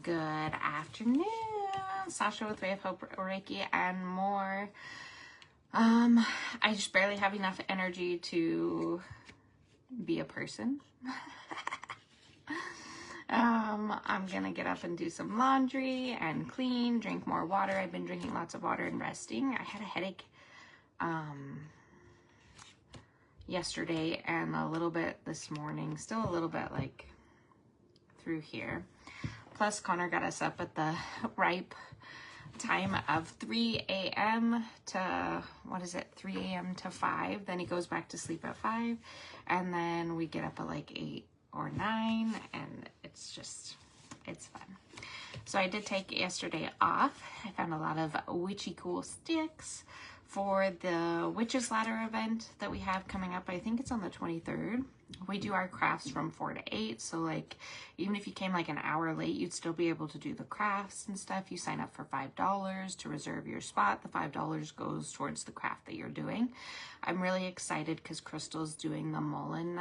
Good afternoon, Sasha with Way of Hope Reiki and more. I just barely have enough energy to be a person. I'm gonna get up and do some laundry and clean, drink more water. I've been drinking lots of water and resting. I had a headache yesterday and a little bit this morning, still a little bit like through here. Plus, Connor got us up at the ripe time of 3 a.m. to, 3 a.m. to 5. Then he goes back to sleep at 5. And then we get up at like 8 or 9. And it's fun. So I did take yesterday off. I found a lot of witchy cool sticks for the Witches Ladder event that we have coming up. I think it's on the 23rd. We do our crafts from 4 to 8. So like, even if you came like an hour late, you'd still be able to do the crafts and stuff. You sign up for $5 to reserve your spot. The $5 goes towards the craft that you're doing. I'm really excited because Crystal's doing the Mullen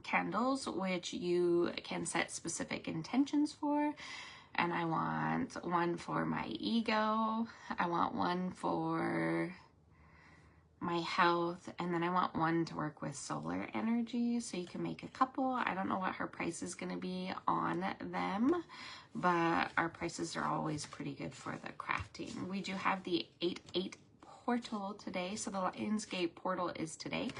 candles, which you can set specific intentions for. And I want one for my ego. I want one for my health, and then I want one to work with solar energy, so you can make a couple. I don't know what her price is going to be on them, but our prices are always pretty good for the crafting. We do have the 8-8 portal today, so the Lionsgate portal is today.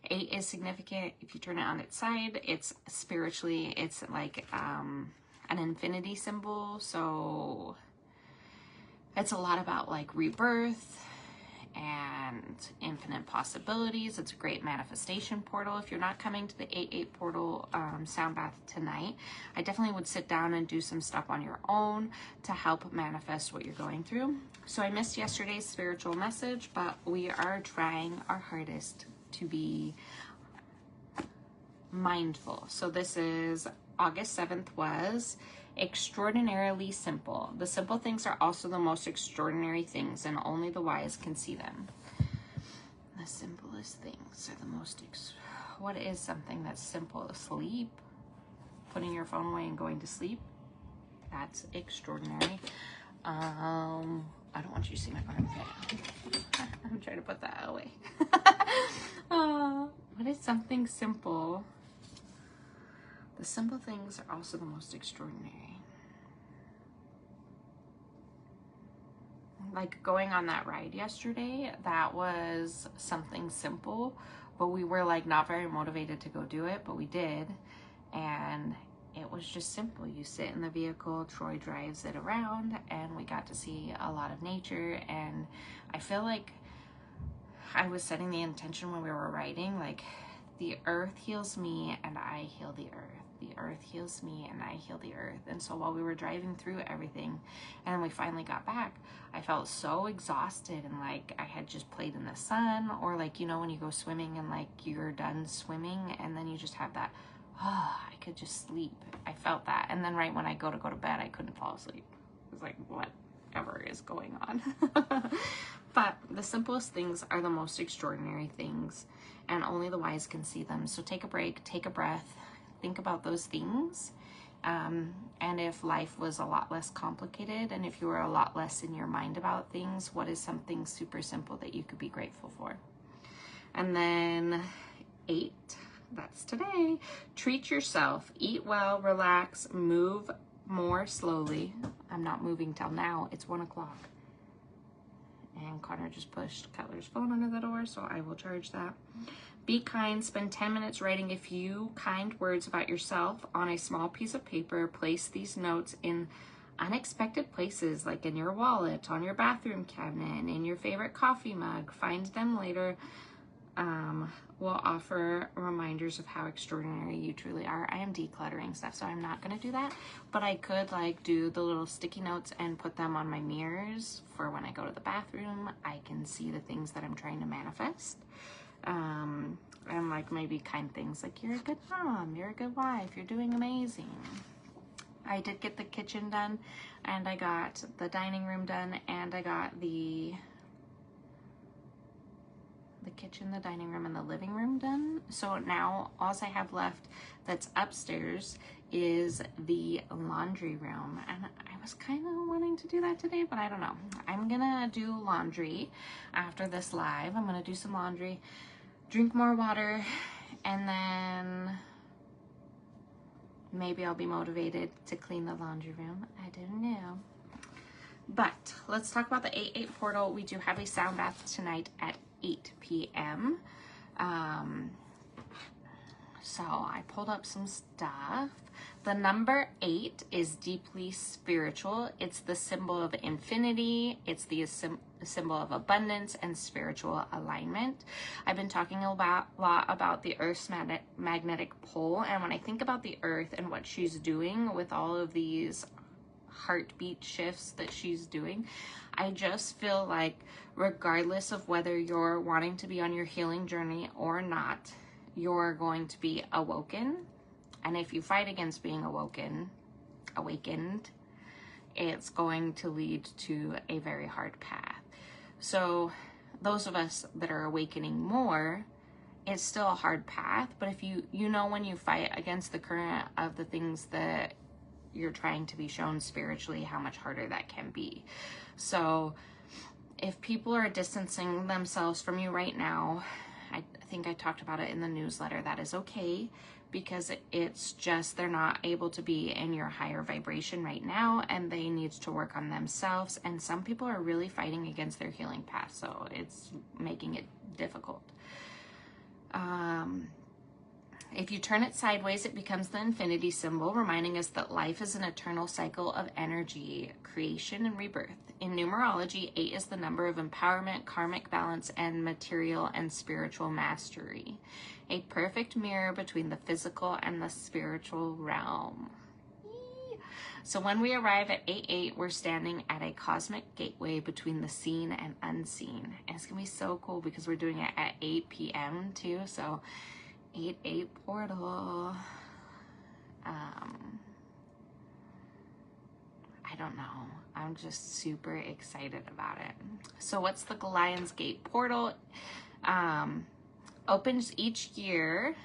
8 is significant. If you turn it on its side, it's spiritually, it's like an infinity symbol, so it's a lot about like rebirth and infinite possibilities. It's a great manifestation portal. If you're not coming to the 8-8 portal sound bath tonight, I definitely would sit down and do some stuff on your own to help manifest what you're going through. So I missed yesterday's spiritual message, but we are trying our hardest to be mindful. So this is August 7th was extraordinarily simple. The simple things are also the most extraordinary things, and only the wise can see them. The simplest things are the most what is something that's simple? Sleep. Putting your phone away and going to sleep. That's extraordinary. I don't want you to see my armpit. I'm trying to put that away. What is something simple? The simple things are also the most extraordinary. Like going on that ride yesterday, that was something simple, but we were like not very motivated to go do it, but we did. And it was just simple. You sit in the vehicle, Troy drives it around, and we got to see a lot of nature. And I feel like I was setting the intention when we were riding, like the earth heals me and I heal the earth. The earth heals me and I heal the earth. And so while we were driving through everything and then we finally got back, I felt so exhausted and like I had just played in the sun, or like, you know, when you go swimming and like you're done swimming and then you just have that, oh, I could just sleep. I felt that. And then right when I go to bed, I couldn't fall asleep. It was like, whatever is going on. But the simplest things are the most extraordinary things, and only the wise can see them. So take a break, take a breath, think about those things. And if life was a lot less complicated and if you were a lot less in your mind about things, what is something super simple that you could be grateful for? And then 8, that's today. Treat yourself, eat well, relax, move more slowly. I'm not moving till now. It's 1 o'clock. And Connor just pushed Cutler's phone under the door, so I will charge that. Be kind. Spend 10 minutes writing a few kind words about yourself on a small piece of paper. Place these notes in unexpected places, like in your wallet, on your bathroom cabinet, in your favorite coffee mug. Find them later. Will offer reminders of how extraordinary you truly are. I am decluttering stuff, so I'm not going to do that, but I could like do the little sticky notes and put them on my mirrors for when I go to the bathroom. I can see the things that I'm trying to manifest. And like maybe kind things like you're a good mom, you're a good wife, you're doing amazing. I did get the kitchen done, and I got the dining room done, and I got the kitchen, the dining room, and the living room done. So now all I have left that's upstairs is the laundry room. And I was kind of wanting to do that today, but I don't know. I'm gonna do laundry after this live. I'm gonna do some laundry, drink more water, and then maybe I'll be motivated to clean the laundry room. I don't know. But let's talk about the 8/8 portal. We do have a sound bath tonight at 8 p.m. So I pulled up some stuff. The number 8 is deeply spiritual. It's the symbol of infinity. It's the symbol of abundance and spiritual alignment. I've been talking a lot about the Earth's magnetic pole. And when I think about the Earth and what she's doing with all of these heartbeat shifts that she's doing, I just feel like regardless of whether you're wanting to be on your healing journey or not, you're going to be awoken. And if you fight against being awakened, it's going to lead to a very hard path. So those of us that are awakening more, it's still a hard path, but if you know when you fight against the current of the things that you're trying to be shown spiritually, how much harder that can be. So if people are distancing themselves from you right now, I think I talked about it in the newsletter, that is okay, because it's just they're not able to be in your higher vibration right now, and they need to work on themselves. And some people are really fighting against their healing path, so it's making it difficult. If you turn it sideways, it becomes the infinity symbol, reminding us that life is an eternal cycle of energy, creation, and rebirth. In numerology, 8 is the number of empowerment, karmic balance, and material and spiritual mastery. A perfect mirror between the physical and the spiritual realm. So when we arrive at 8/8, we're standing at a cosmic gateway between the seen and unseen. And it's going to be so cool because we're doing it at 8 p.m. too, so 8/8 portal. I don't know. I'm just super excited about it. So what's the Lion's Gate portal? Opens each year,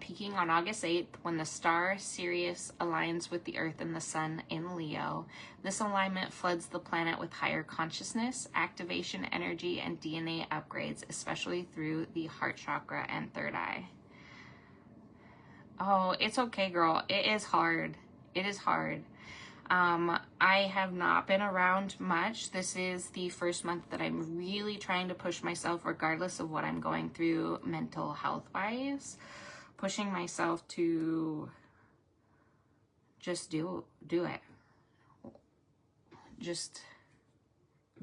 peaking on August 8th when the star Sirius aligns with the Earth and the Sun in Leo. This alignment floods the planet with higher consciousness, activation energy, and DNA upgrades, especially through the heart chakra and third eye. Oh, it's okay, girl. It is hard. It is hard. I have not been around much. This is the first month that I'm really trying to push myself, regardless of what I'm going through mental health wise, pushing myself to just do it. Just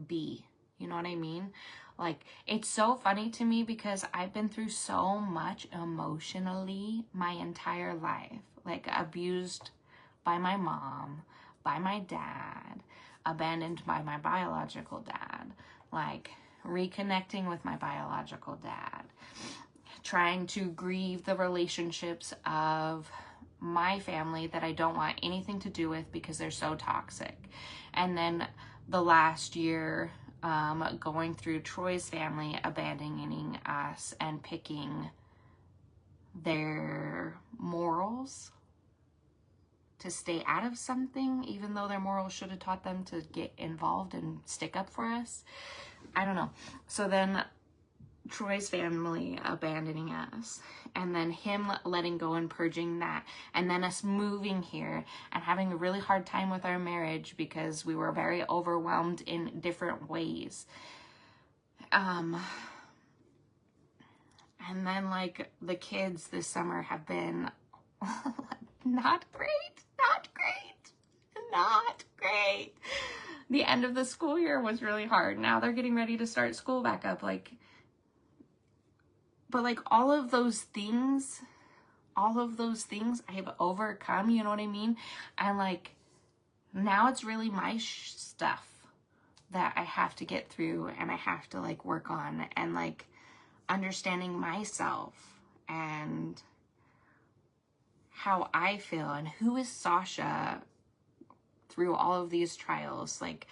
be, you know what I mean? Like, it's so funny to me because I've been through so much emotionally my entire life, like abused by my mom, by my dad, abandoned by my biological dad, like reconnecting with my biological dad, trying to grieve the relationships of my family that I don't want anything to do with because they're so toxic. And then the last year, going through Troy's family abandoning us and picking their morals to stay out of something, even though their morals should have taught them to get involved and stick up for us. I don't know. So then Troy's family abandoning us, and then him letting go and purging that, and then us moving here and having a really hard time with our marriage because we were very overwhelmed in different ways. And then like the kids this summer have been not great. The end of the school year was really hard. Now they're getting ready to start school back up. But like all of those things I have overcome, you know what I mean? And like now it's really my stuff that I have to get through and I have to like work on, and like understanding myself and how I feel and who is Sasha through all of these trials. Like,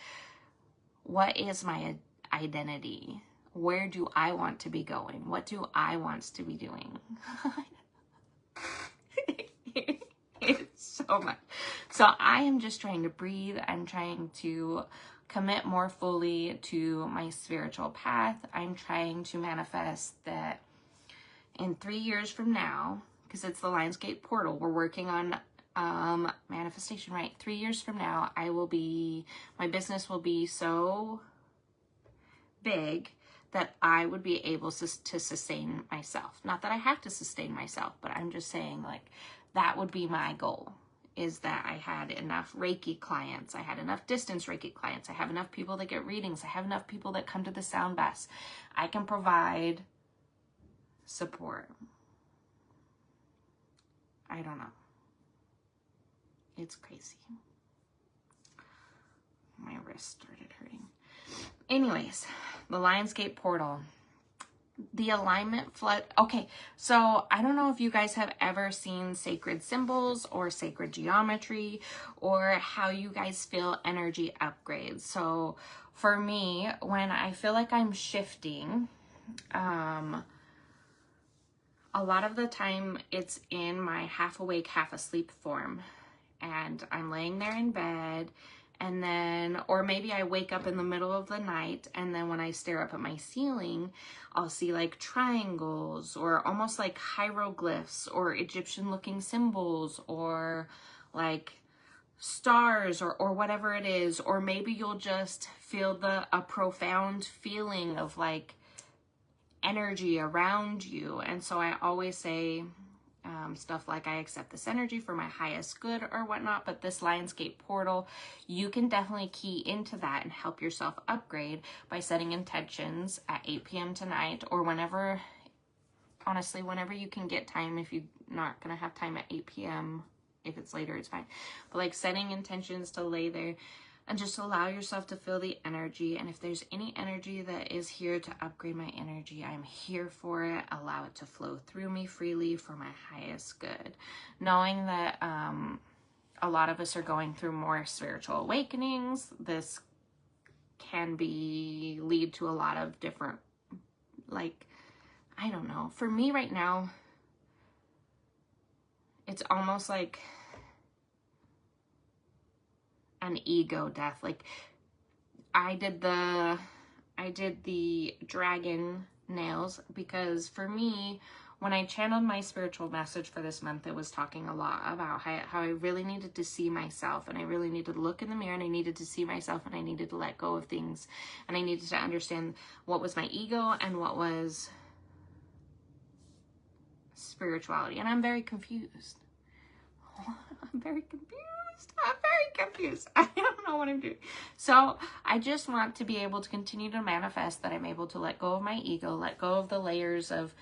what is my identity? Where do I want to be going? What do I want to be doing? It's so much. So I am just trying to breathe. I'm trying to commit more fully to my spiritual path. I'm trying to manifest that in 3 years from now, because it's the Lionsgate portal, we're working on manifestation, right? 3 years from now, my business will be so big that I would be able to sustain myself. Not that I have to sustain myself, but I'm just saying, like, that would be my goal, is that I had enough Reiki clients, I had enough distance Reiki clients, I have enough people that get readings, I have enough people that come to the sound baths. I can provide support. I don't know. It's crazy. My wrist started hurting. Anyways, the Lionsgate portal. The alignment flood. Okay, so I don't know if you guys have ever seen sacred symbols or sacred geometry, or how you guys feel energy upgrades. So for me, when I feel like I'm shifting, a lot of the time it's in my half awake, half asleep form. And I'm laying there in bed, and then, or maybe I wake up in the middle of the night, and then when I stare up at my ceiling, I'll see like triangles, or almost like hieroglyphs, or Egyptian looking symbols, or like stars, or whatever it is. Or maybe you'll just feel a profound feeling of like energy around you. And so I always say stuff like, I accept this energy for my highest good or whatnot. But this Lionsgate portal, you can definitely key into that and help yourself upgrade by setting intentions at 8 p.m. tonight, or whenever, honestly, whenever you can get time. If you're not going to have time at 8 p.m., if it's later, it's fine. But like setting intentions to lay there and just allow yourself to feel the energy. And if there's any energy that is here to upgrade my energy, I'm here for it. Allow it to flow through me freely for my highest good. Knowing that a lot of us are going through more spiritual awakenings. This can lead to a lot of different, like, I don't know. For me right now, it's almost like an ego death. Like, I did the dragon nails because for me, when I channeled my spiritual message for this month, it was talking a lot about how I really needed to see myself, and I really needed to look in the mirror, and I needed to see myself, and I needed to let go of things, and I needed to understand what was my ego and what was spirituality. And I'm very confused. I'm very confused. I don't know what I'm doing. So I just want to be able to continue to manifest that I'm able to let go of my ego, let go of the layers of,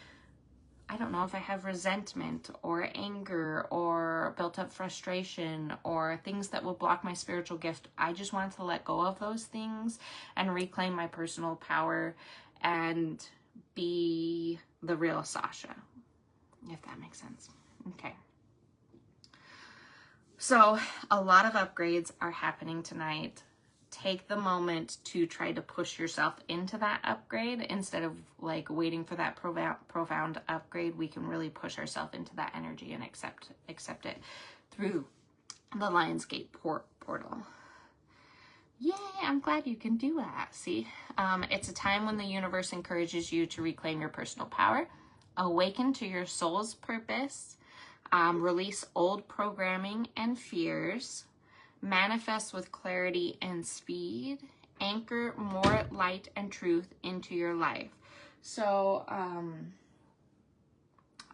I don't know if I have resentment or anger or built up frustration or things that will block my spiritual gift. I just want to let go of those things and reclaim my personal power and be the real Sasha, if that makes sense. Okay. So a lot of upgrades are happening tonight. Take the moment to try to push yourself into that upgrade instead of like waiting for that profound upgrade. We can really push ourselves into that energy and accept it through the Lionsgate portal. Yay, I'm glad you can do that. See, it's a time when the universe encourages you to reclaim your personal power, awaken to your soul's purpose, release old programming and fears, manifest with clarity and speed, anchor more light and truth into your life. So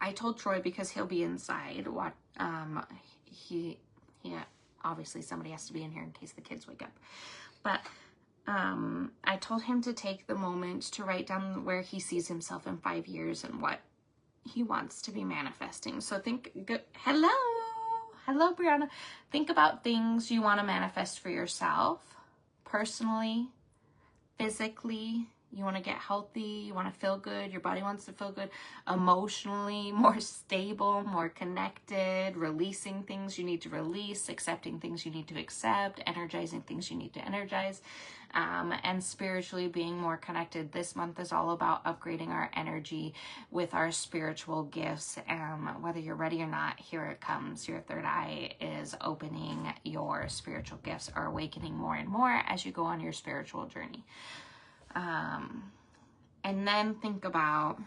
I told Troy, because he'll be inside, what he obviously somebody has to be in here in case the kids wake up, but I told him to take the moment to write down where he sees himself in 5 years and what he wants to be manifesting. So hello Brianna. Think about things you want to manifest for yourself, personally, physically, You want to get healthy, you want to feel good, your body wants to feel good, emotionally more stable, more connected, releasing things you need to release, accepting things you need to accept, energizing things you need to energize, and spiritually being more connected. This month is all about upgrading our energy with our spiritual gifts. Whether you're ready or not, here it comes. Your third eye is opening your spiritual gifts, or awakening more and more as you go on your spiritual journey. And then think about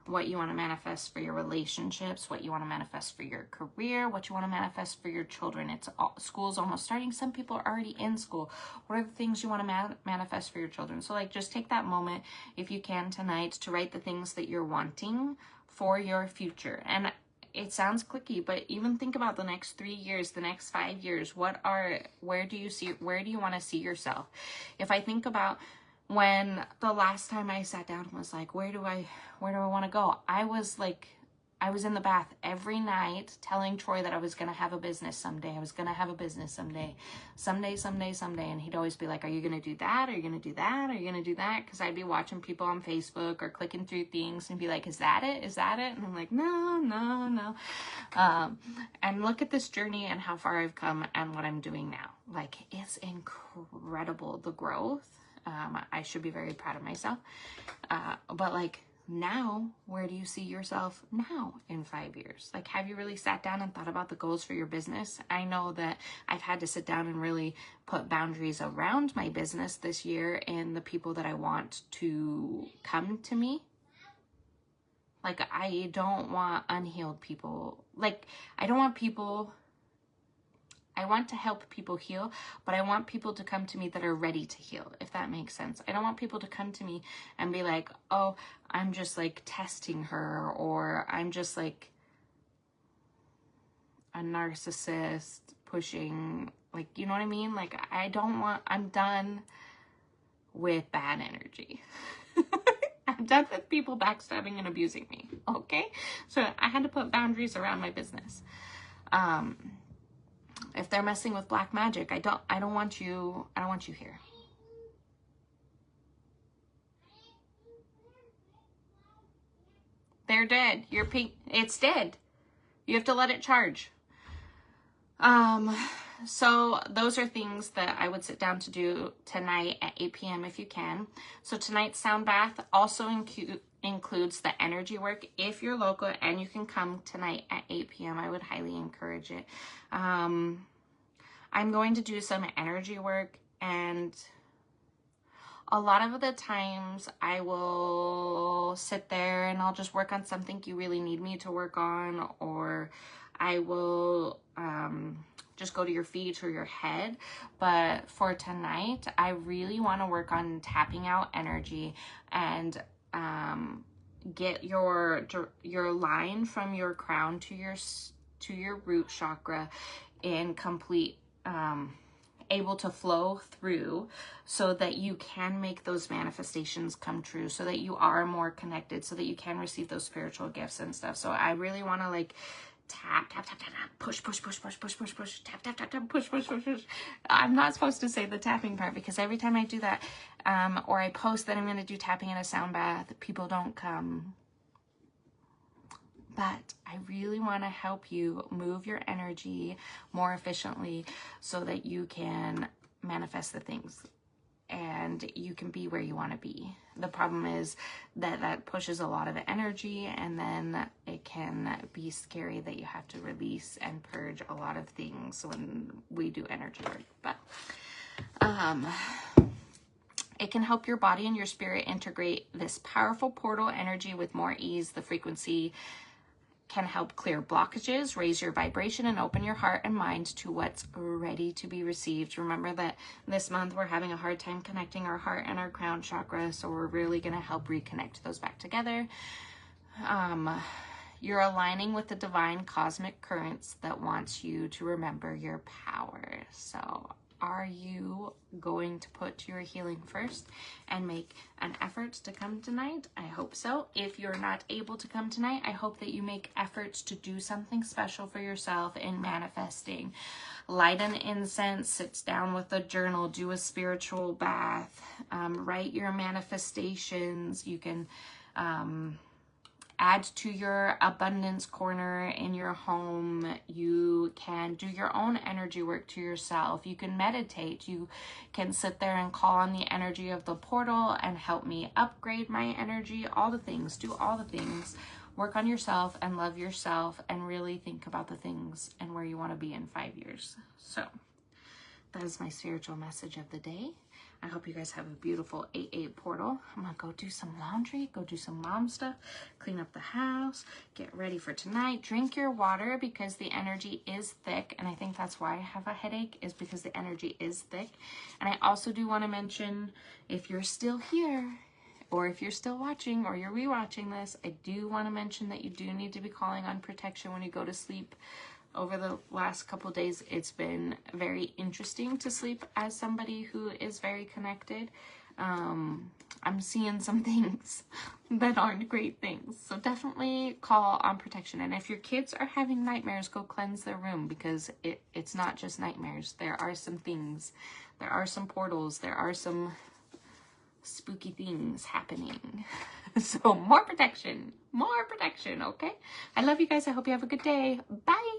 what you want to manifest for your relationships, what you want to manifest for your career, what you want to manifest for your children. School's almost starting. Some people are already in school. What are the things you want to manifest for your children? So like, just take that moment, if you can tonight, to write the things that you're wanting for your future. And it sounds clicky, but even think about the next 3 years, the next 5 years. Where do you want to see yourself? If I think about when the last time I sat down and was like, where do I want to go? I was in the bath every night telling Troy that I was going to have a business someday. I was going to have a business someday. And he'd always be like, are you going to do that? Are you going to do that? Are you going to do that? Because I'd be watching people on Facebook or clicking through things and be like, is that it? Is that it? And I'm like, no. And look at this journey and how far I've come and what I'm doing now. Like, it's incredible, the growth. I should be very proud of myself. But like, now, where do you see yourself now in 5 years? Like, have you really sat down and thought about the goals for your business? I know that I've had to sit down and really put boundaries around my business this year and the people that I want to come to me. Like, I don't want unhealed people. Like, I want to help people heal, but I want people to come to me that are ready to heal, if that makes sense. I don't want people to come to me and be like, oh, I'm just like testing her, or I'm just like a narcissist pushing, like, you know what I mean? Like, I'm done with bad energy. I'm done with people backstabbing and abusing me, okay? So I had to put boundaries around my business. If they're messing with black magic, I don't want you here. They're dead. It's dead. You have to let it charge. So those are things that I would sit down to do tonight at 8 p.m. if you can. So tonight's sound bath also includes the energy work. If you're local and you can come tonight at 8 p.m., I would highly encourage it. I'm going to do some energy work, and a lot of the times I will sit there and I'll just work on something you really need me to work on, or I will just go to your feet or your head. But for tonight, I really want to work on tapping out energy and get your line from your crown to your root chakra in complete able to flow through, so that you can make those manifestations come true, so that you are more connected, so that you can receive those spiritual gifts and stuff. So I really want to like tap, push, tap, push. I'm not supposed to say the tapping part, because every time I do that, or I post that I'm going to do tapping in a sound bath, people don't come. But I really want to help you move your energy more efficiently, so that you can manifest the things and you can be where you want to be. The problem is that pushes a lot of energy, and then it can be scary that you have to release and purge a lot of things when we do energy work. But it can help your body and your spirit integrate this powerful portal energy with more ease. The frequency can help clear blockages, raise your vibration, and open your heart and mind to what's ready to be received. Remember that this month we're having a hard time connecting our heart and our crown chakra, so we're really going to help reconnect those back together. You're aligning with the divine cosmic currents that wants you to remember your power. So Are you going to put your healing first and make an effort to come tonight? I hope so. If you're not able to come tonight, I hope that you make efforts to do something special for yourself in manifesting. Light an incense, sit down with a journal, do a spiritual bath, write your manifestations. You can add to your abundance corner in your home. You can do your own energy work to yourself. You can meditate. You can sit there and call on the energy of the portal and help me upgrade my energy. All the things. Do all the things. Work on yourself and love yourself and really think about the things and where you want to be in 5 years. So that is my spiritual message of the day. I hope you guys have a beautiful 8/8 portal. I'm going to go do some laundry, go do some mom stuff, clean up the house, get ready for tonight. Drink your water because the energy is thick. And I think that's why I have a headache, is because the energy is thick. And I also do want to mention, if you're still here, or if you're still watching, or you're rewatching this, I do want to mention that you do need to be calling on protection when you go to sleep. Over the last couple days, it's been very interesting to sleep as somebody who is very connected. I'm seeing some things that aren't great things. So definitely call on protection. And if your kids are having nightmares, go cleanse their room, because it's not just nightmares. There are some things. There are some portals. There are some spooky things happening. So more protection, okay? I love you guys. I hope you have a good day. Bye.